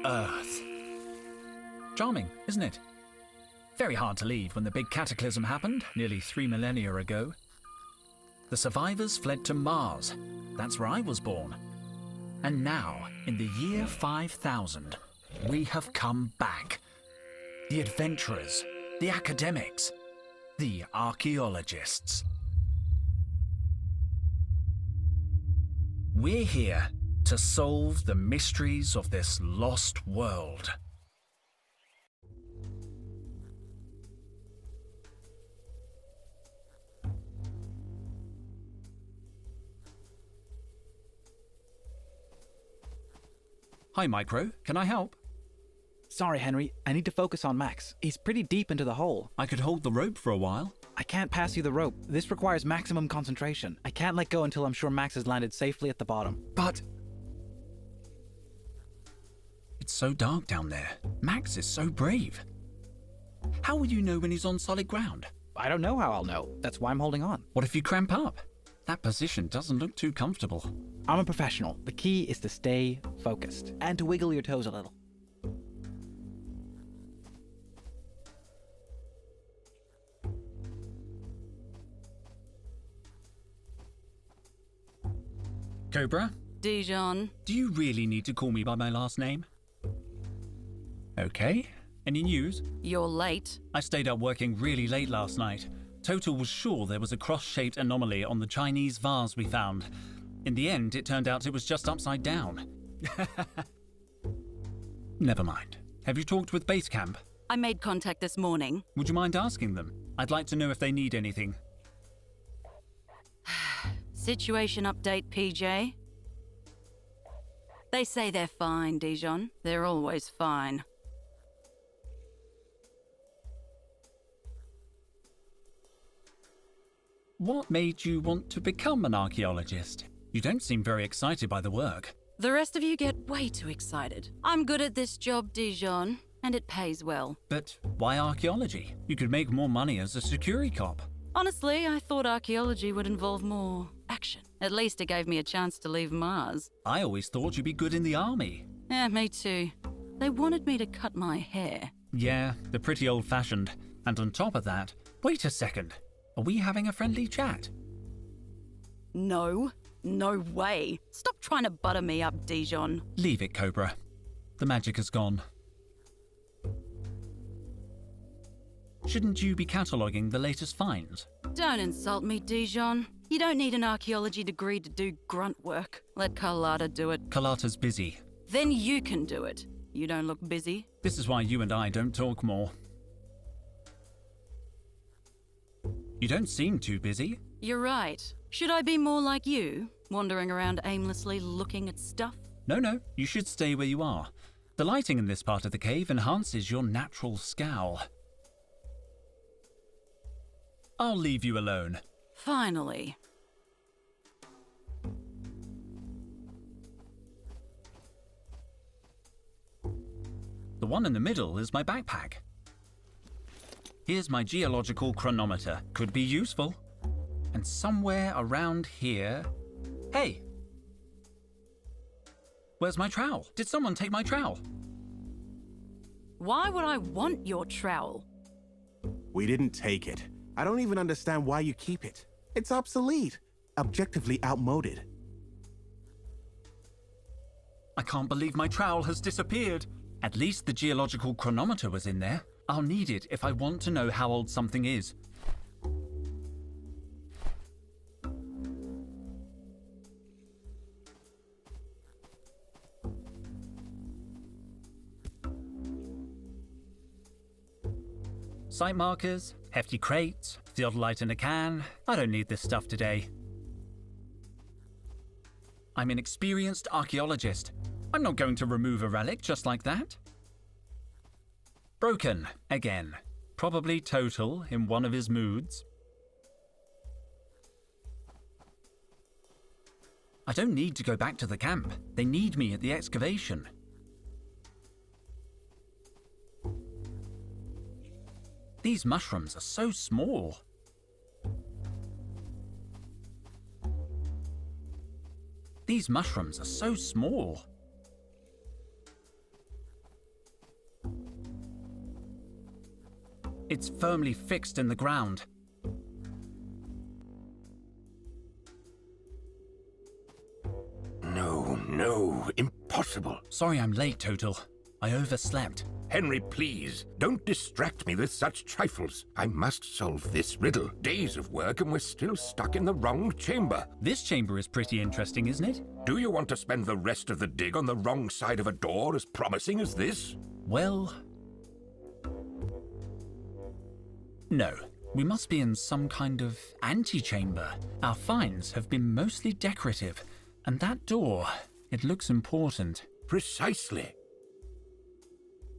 Earth. Charming, isn't it? Very hard to leave when the big cataclysm happened nearly 3 millennia ago. The survivors fled to Mars. That's where I was born. And now, in the year 5000, we have come back. The adventurers, the academics, the archaeologists. We're here to solve the mysteries of this lost world. Hi, Micro. Can I help? Sorry, Henry. I need to focus on Max. He's pretty deep into the hole. I could hold the rope for a while. I can't pass you the rope. This requires maximum concentration. I can't let go until I'm sure Max has landed safely at the bottom. But... it's so dark down there. Max is so brave. How will you know when he's on solid ground? I don't know how I'll know. That's why I'm holding on. What if you cramp up? That position doesn't look too comfortable. I'm a professional. The key is to stay focused and to wiggle your toes a little. Cobra? Dijon. Do you really need to call me by my last name? Okay. Any news? You're late. I stayed up working really late last night. Total was sure there was a cross-shaped anomaly on the Chinese vase we found. In the end, it turned out it was just upside down. Never mind. Have you talked with base camp? I made contact this morning. Would you mind asking them? I'd like to know if they need anything. Situation update, PJ. They say they're fine, Dijon. They're always fine. What made you want to become an archaeologist? You don't seem very excited by the work. The rest of you get way too excited. I'm good at this job, Dijon, and it pays well. But why archaeology? You could make more money as a security cop. Honestly, I thought archaeology would involve more action. At least it gave me a chance to leave Mars. I always thought you'd be good in the army. Yeah, me too. They wanted me to cut my hair. Yeah, they're pretty old-fashioned. And on top of that, wait a second. Are we having a friendly chat? No way. Stop trying to butter me up, Dijon. Leave it, Cobra. The magic has gone. Shouldn't you be cataloguing the latest finds? Don't insult me, Dijon. You don't need an archaeology degree to do grunt work. Let Carlotta do it. Carlotta's busy. Then you can do it. You don't look busy. This is why you and I don't talk more. You don't seem too busy. You're right. Should I be more like you, wandering around aimlessly looking at stuff? No, you should stay where you are. The lighting in this part of the cave enhances your natural scowl. I'll leave you alone. Finally. The one in the middle is my backpack. Here's my geological chronometer. Could be useful. And somewhere around here... Hey! Where's my trowel? Did someone take my trowel? Why would I want your trowel? We didn't take it. I don't even understand why you keep it. It's obsolete. Objectively outmoded. I can't believe my trowel has disappeared. At least the geological chronometer was in there. I'll need it if I want to know how old something is. Site markers, hefty crates, theodolite in a can. I don't need this stuff today. I'm an experienced archaeologist. I'm not going to remove a relic just like that. Broken, again. Probably Total in one of his moods. I don't need to go back to the camp. They need me at the excavation. These mushrooms are so small. These mushrooms are so small. It's firmly fixed in the ground. No, impossible. Sorry I'm late, Total. I overslept. Henry, please, don't distract me with such trifles. I must solve this riddle. Days of work and we're still stuck in the wrong chamber. This chamber is pretty interesting, isn't it? Do you want to spend the rest of the dig on the wrong side of a door as promising as this? Well... no. We must be in some kind of antechamber. Our finds have been mostly decorative. And that door, it looks important. Precisely.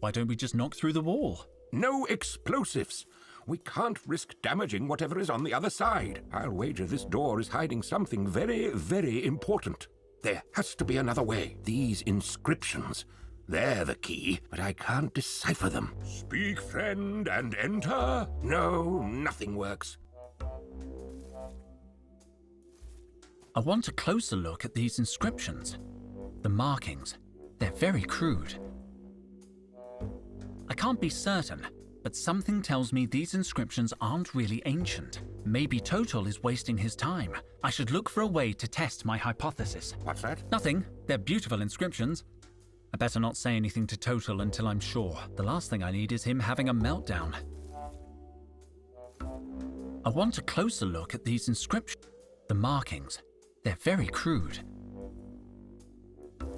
Why don't we just knock through the wall? No explosives. We can't risk damaging whatever is on the other side. I'll wager this door is hiding something very, very important. There has to be another way. These inscriptions, they're the key, but I can't decipher them. Speak, friend, and enter? No, nothing works. I want a closer look at these inscriptions. The markings, they're very crude. I can't be certain, but something tells me these inscriptions aren't really ancient. Maybe Total is wasting his time. I should look for a way to test my hypothesis. What's that? Nothing. They're beautiful inscriptions. I better not say anything to Total until I'm sure. The last thing I need is him having a meltdown. I want a closer look at these inscriptions. The markings, they're very crude.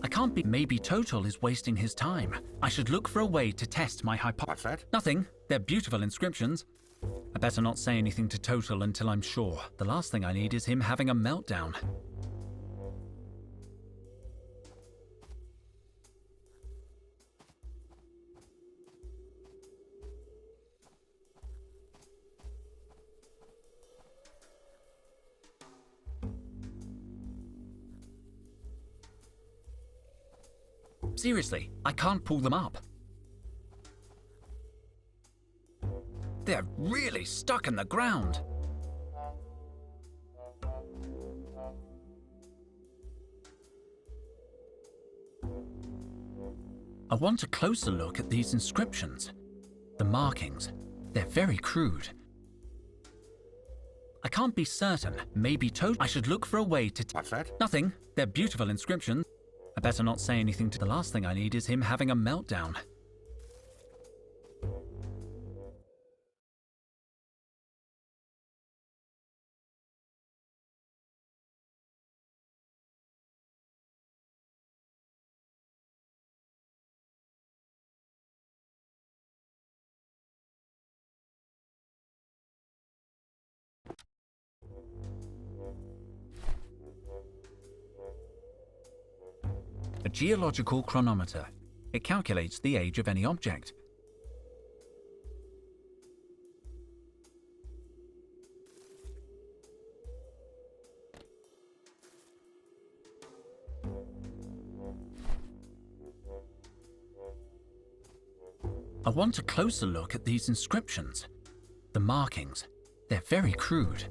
I can't be... maybe Total is wasting his time. I should look for a way to test my What's that? Nothing. They're beautiful inscriptions. I better not say anything to Total until I'm sure. The last thing I need is him having a meltdown. Seriously, I can't pull them up. They're really stuck in the ground. I want a closer look at these inscriptions. The markings, they're very crude. I can't be certain. Maybe I should look for a way to... What's that? Nothing. They're beautiful inscriptions. I better not say anything to... the last thing I need is him having a meltdown. A geological chronometer. It calculates the age of any object. I want a closer look at these inscriptions. The markings, they're very crude.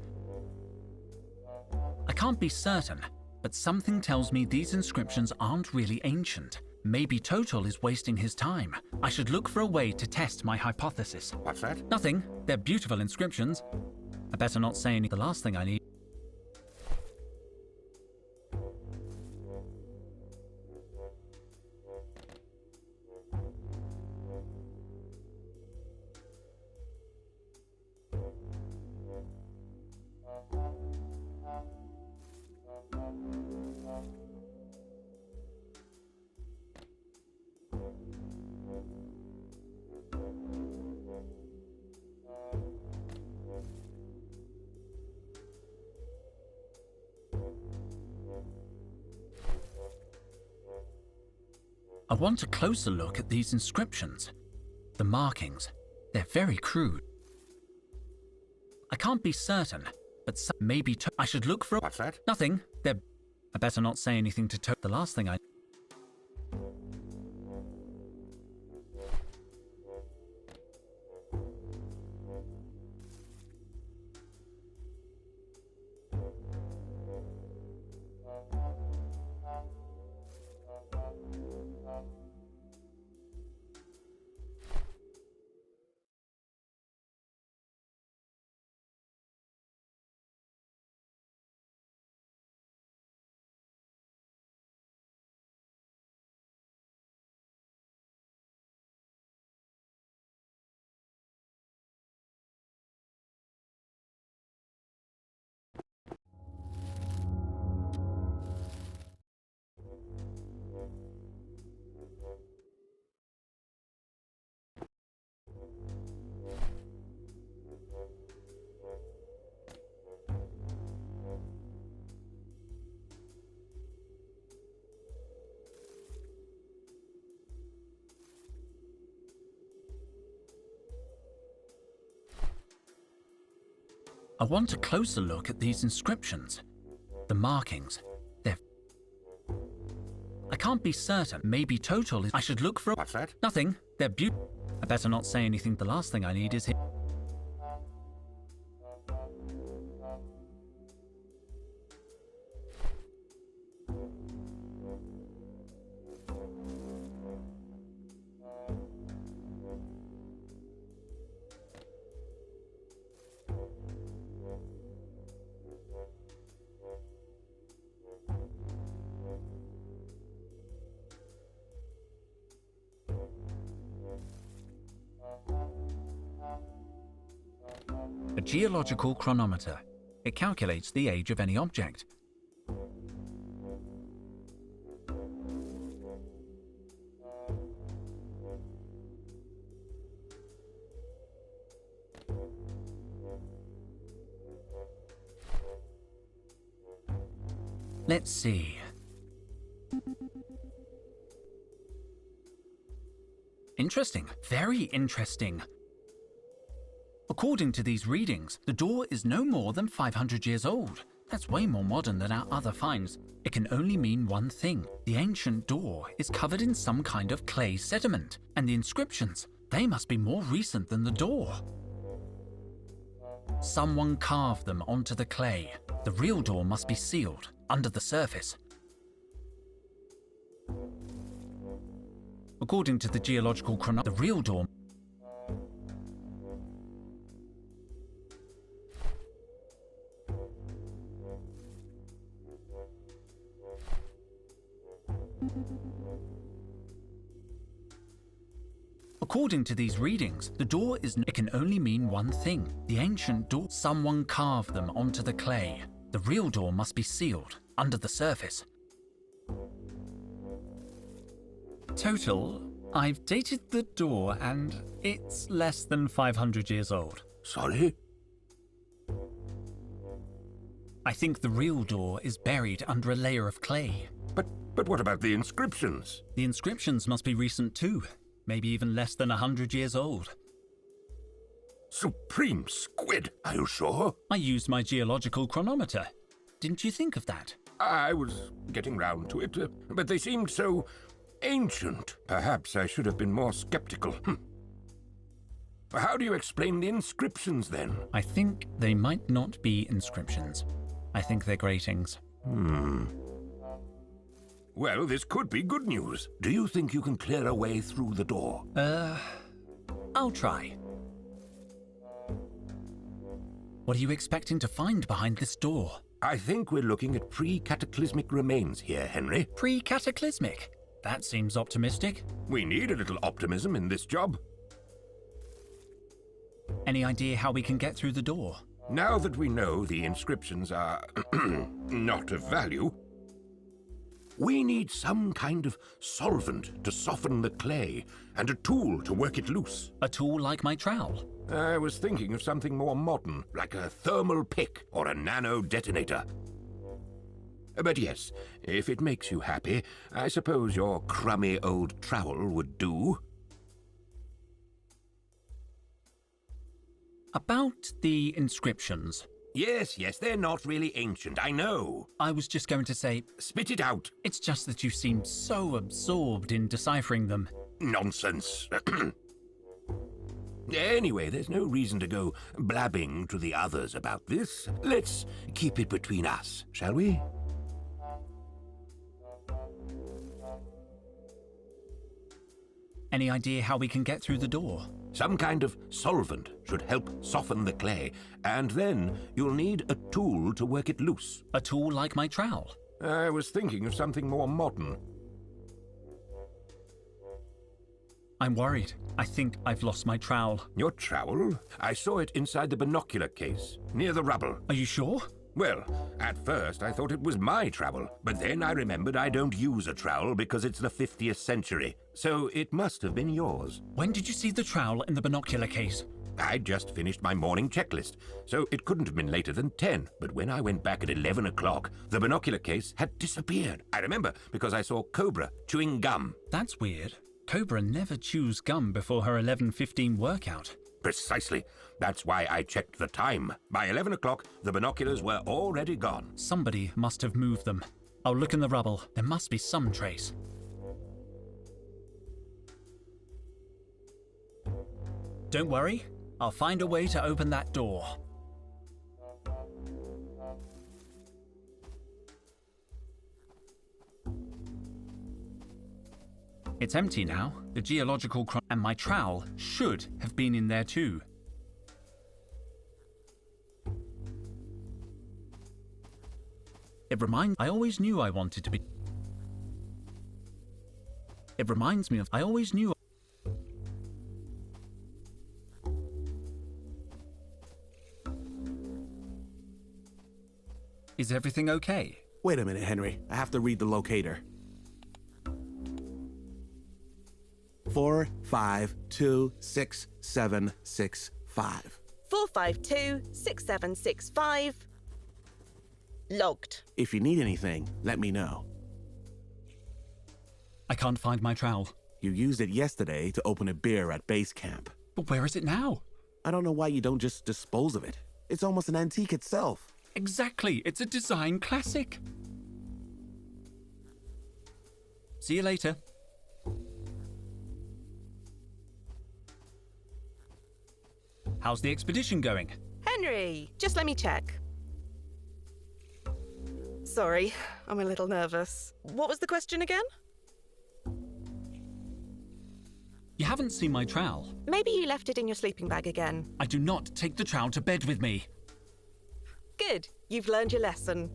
I can't be certain, but something tells me these inscriptions aren't really ancient. Maybe Total is wasting his time. I should look for a way to test my hypothesis. What's that? Nothing. They're beautiful inscriptions. I better not say any... the last thing I need... I want a closer look at these inscriptions. The markings, they're very crude. I can't be certain, but maybe I should look for... What's that? Nothing. They're... I better not say anything to the last thing I... I want a closer look at these inscriptions. The markings. They're... I can't be certain. Maybe total is... I should look for... What's that? Nothing. They're beautiful. I better not say anything. The last thing I need is... A geological chronometer. It calculates the age of any object. Let's see. Interesting. Very interesting. According to these readings, the door is no more than 500 years old. That's way more modern than our other finds. It can only mean one thing. The ancient door is covered in some kind of clay sediment, and the inscriptions, they must be more recent than the door. Someone carved them onto the clay. The real door must be sealed under the surface. According to the geological chronometer, the real door... According to these readings, the door is... It can only mean one thing. The ancient door... Someone carved them onto the clay. The real door must be sealed under the surface. Total, I've dated the door and it's less than 500 years old. Sorry? I think the real door is buried under a layer of clay. But what about the inscriptions? The inscriptions must be recent too. Maybe even less than 100 years old. Supreme squid, are you sure? I used my geological chronometer. Didn't you think of that? I was getting round to it, but they seemed so ancient. Perhaps I should have been more skeptical. How do you explain the inscriptions then? I think they might not be inscriptions. I think they're gratings. Well, this could be good news. Do you think you can clear a way through the door? I'll try. What are you expecting to find behind this door? I think we're looking at pre-cataclysmic remains here, Henry. Pre-cataclysmic? That seems optimistic. We need a little optimism in this job. Any idea how we can get through the door? Now that we know the inscriptions are not of value, we need some kind of solvent to soften the clay and a tool to work it loose. A tool like my trowel? I was thinking of something more modern, like a thermal pick or a nano detonator. But yes, if it makes you happy, I suppose your crummy old trowel would do. About the inscriptions. Yes, they're not really ancient, I know. I was just going to say, Spit it out. it's just that you seem so absorbed in deciphering them. Nonsense. Anyway, there's no reason to go blabbing to the others about this. Let's keep it between us, shall we? Any idea how we can get through the door? Some kind of solvent should help soften the clay, and then you'll need a tool to work it loose. A tool like my trowel? I was thinking of something more modern. I'm worried. I think I've lost my trowel. Your trowel? I saw it inside the binocular case, near the rubble. Are you sure? Well, at first I thought it was my trowel, but then I remembered I don't use a trowel because it's the 50th century, so it must have been yours. When did you see the trowel in the binocular case? I'd just finished my morning checklist, so it couldn't have been later than 10, but when I went back at 11 o'clock, the binocular case had disappeared. I remember because I saw Cobra chewing gum. That's weird. Cobra never chews gum before her 11:15 workout. Precisely. That's why I checked the time. By 11 o'clock, the binoculars were already gone. Somebody must have moved them. I'll look in the rubble. There must be some trace. Don't worry. I'll find a way to open that door. It's empty now. The geological and my trowel should have been in there too. I always knew I wanted to be. It reminds me of I always knew. Is everything okay? Wait a minute, Henry. I have to read the locator. 4526765. 4526765. Logged. If you need anything, let me know. I can't find my trowel. You used it yesterday to open a beer at base camp. But where is it now? I don't know why you don't just dispose of it. It's almost an antique itself. Exactly. It's a design classic. See you later. How's the expedition going? Henry, just let me check. Sorry, I'm a little nervous. What was the question again? You haven't seen my trowel. Maybe you left it in your sleeping bag again. I do not take the trowel to bed with me. Good, you've learned your lesson.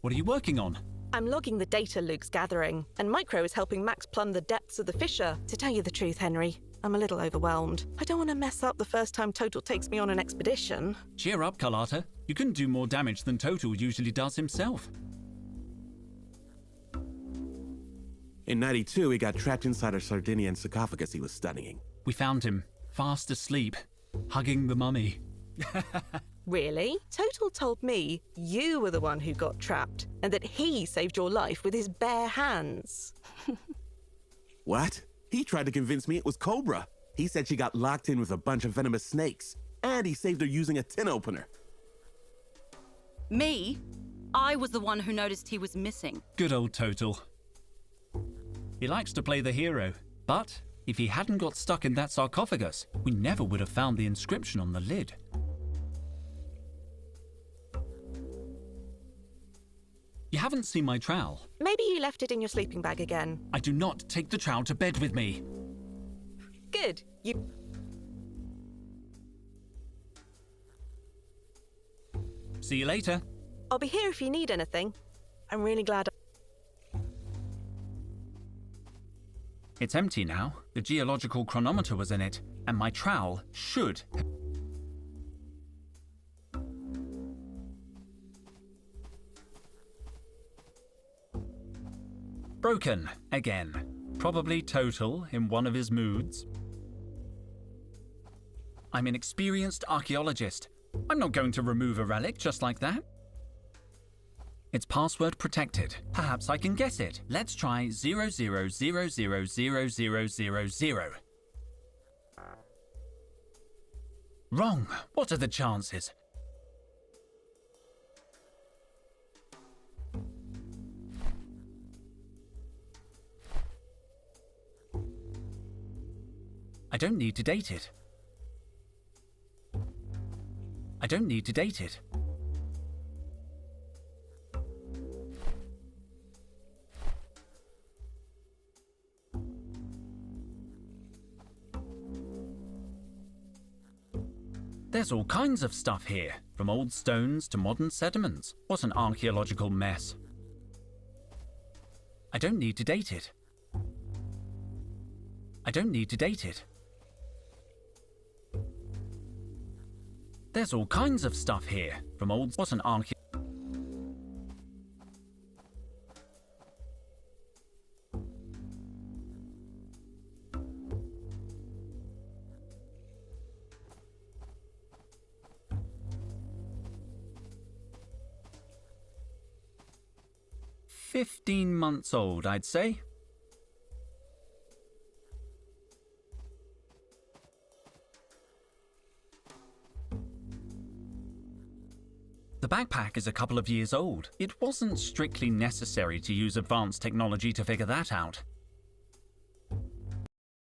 What are you working on? I'm logging the data Luke's gathering, and Micro is helping Max plumb the depths of the fissure. To tell you the truth, Henry, I'm a little overwhelmed. I don't want to mess up the first time Total takes me on an expedition. Cheer up, Carlotta. You can do more damage than Total usually does himself. In 92, he got trapped inside a Sardinian sarcophagus he was studying. We found him, fast asleep, hugging the mummy. Really? Total told me you were the one who got trapped, and that he saved your life with his bare hands. What? He tried to convince me it was Cobra. He said she got locked in with a bunch of venomous snakes, and he saved her using a tin opener. Me? I was the one who noticed he was missing. Good old Total. He likes to play the hero, but if he hadn't got stuck in that sarcophagus, we never would have found the inscription on the lid. You haven't seen my trowel. Maybe you left it in your sleeping bag again. I do not take the trowel to bed with me. Good, See you later. I'll be here if you need anything. I'm really glad. It's empty now. The geological chronometer was in it, and my trowel should have... Broken again. Probably Total in one of his moods. I'm an experienced archaeologist. I'm not going to remove a relic just like that. It's password protected. Perhaps I can guess it. Let's try 00000000. Wrong. What are the chances? I don't need to date it. I don't need to date it. There's all kinds of stuff here, from old stones to modern sediments. What an archaeological mess. I don't need to date it. I don't need to date it. There's all kinds of stuff here, from old... What an archae... "15 months old, I'd say." The backpack is a couple of years old. It wasn't strictly necessary to use advanced technology to figure that out.